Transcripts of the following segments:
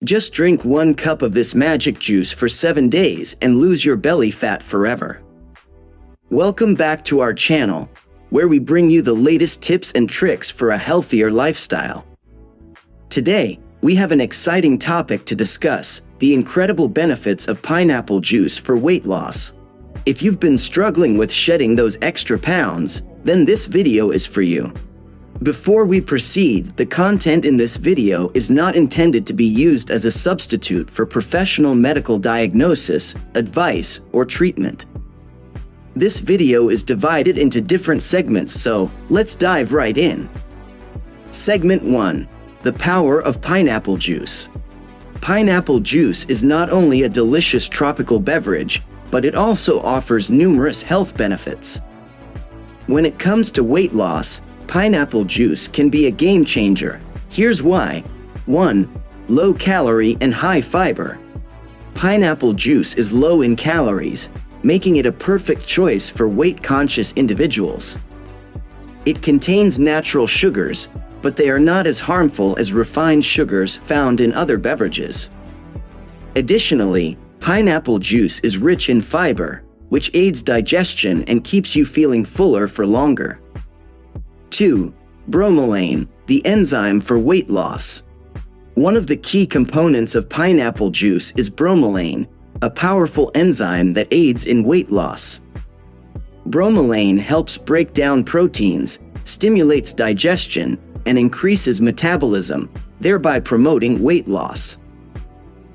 Just drink 1 cup of this magic juice for 7 days and lose your belly fat forever. Welcome back to our channel, where we bring you the latest tips and tricks for a healthier lifestyle. Today, we have an exciting topic to discuss: the incredible benefits of pineapple juice for weight loss. If you've been struggling with shedding those extra pounds, then this video is for you. Before we proceed, the content in this video is not intended to be used as a substitute for professional medical diagnosis, advice, or treatment. This video is divided into different segments, so let's dive right in. Segment 1. The power of pineapple juice. Pineapple juice is not only a delicious tropical beverage, but it also offers numerous health benefits. When it comes to weight loss, pineapple juice can be a game changer. Here's why. 1. Low calorie and high fiber. Pineapple juice is low in calories, making it a perfect choice for weight-conscious individuals. It contains natural sugars, but they are not as harmful as refined sugars found in other beverages. Additionally, pineapple juice is rich in fiber, which aids digestion and keeps you feeling fuller for longer. 2. Bromelain, the enzyme for weight loss. One of the key components of pineapple juice is bromelain, a powerful enzyme that aids in weight loss. Bromelain helps break down proteins, stimulates digestion, and increases metabolism, thereby promoting weight loss.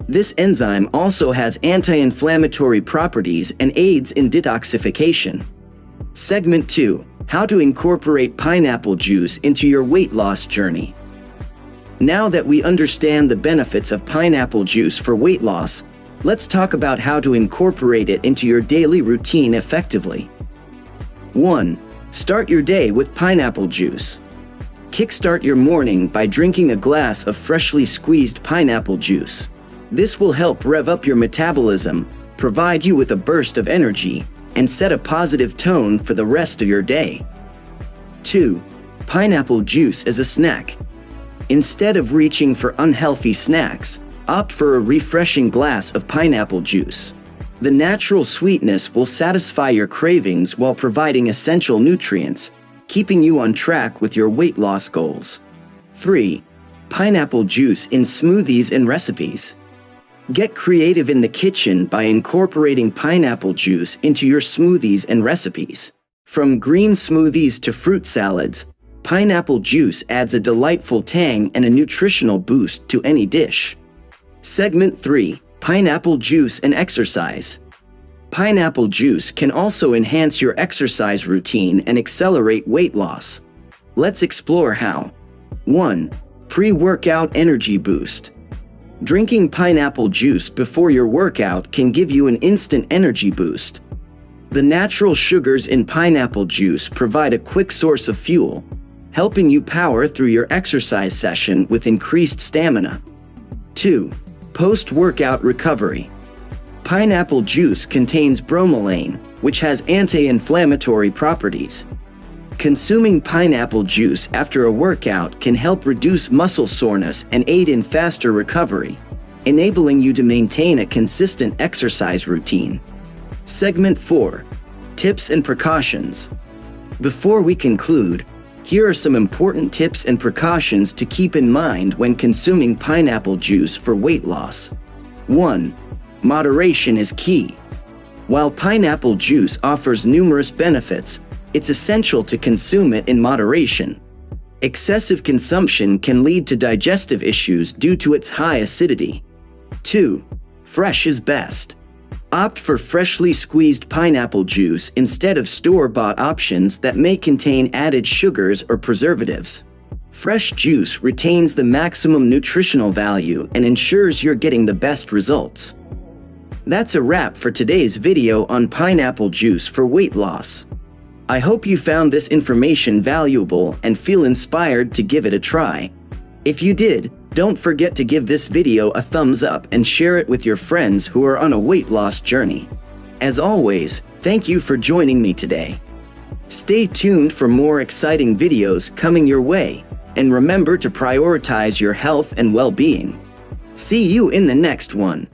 This enzyme also has anti-inflammatory properties and aids in detoxification. Segment 2. How to incorporate pineapple juice into your weight loss journey. Now that we understand the benefits of pineapple juice for weight loss, let's talk about how to incorporate it into your daily routine effectively. 1. Start your day with pineapple juice. Kickstart your morning by drinking a glass of freshly squeezed pineapple juice. This will help rev up your metabolism, provide you with a burst of energy, and set a positive tone for the rest of your day. 2. Pineapple juice as a snack. Instead of reaching for unhealthy snacks, opt for a refreshing glass of pineapple juice. The natural sweetness will satisfy your cravings while providing essential nutrients, keeping you on track with your weight loss goals. 3. Pineapple juice in smoothies and recipes. Get creative in the kitchen by incorporating pineapple juice into your smoothies and recipes. From green smoothies to fruit salads, pineapple juice adds a delightful tang and a nutritional boost to any dish. Segment 3. Pineapple juice and exercise. Pineapple juice can also enhance your exercise routine and accelerate weight loss. Let's explore how. 1. Pre-workout energy boost. Drinking pineapple juice before your workout can give you an instant energy boost. The natural sugars in pineapple juice provide a quick source of fuel, helping you power through your exercise session with increased stamina. 2. Post-workout recovery. Pineapple juice contains bromelain, which has anti-inflammatory properties. Consuming pineapple juice after a workout can help reduce muscle soreness and aid in faster recovery, enabling you to maintain a consistent exercise routine. Segment 4. Tips and precautions. Before we conclude, here are some important tips and precautions to keep in mind when consuming pineapple juice for weight loss. 1. Moderation is key. While pineapple juice offers numerous benefits, it's essential to consume it in moderation. Excessive consumption can lead to digestive issues due to its high acidity. 2. Fresh is best. Opt for freshly squeezed pineapple juice instead of store-bought options that may contain added sugars or preservatives. Fresh juice retains the maximum nutritional value and ensures you're getting the best results. That's a wrap for today's video on pineapple juice for weight loss. I hope you found this information valuable and feel inspired to give it a try. If you did, don't forget to give this video a thumbs up and share it with your friends who are on a weight loss journey. As always, thank you for joining me today. Stay tuned for more exciting videos coming your way, and remember to prioritize your health and well-being. See you in the next one.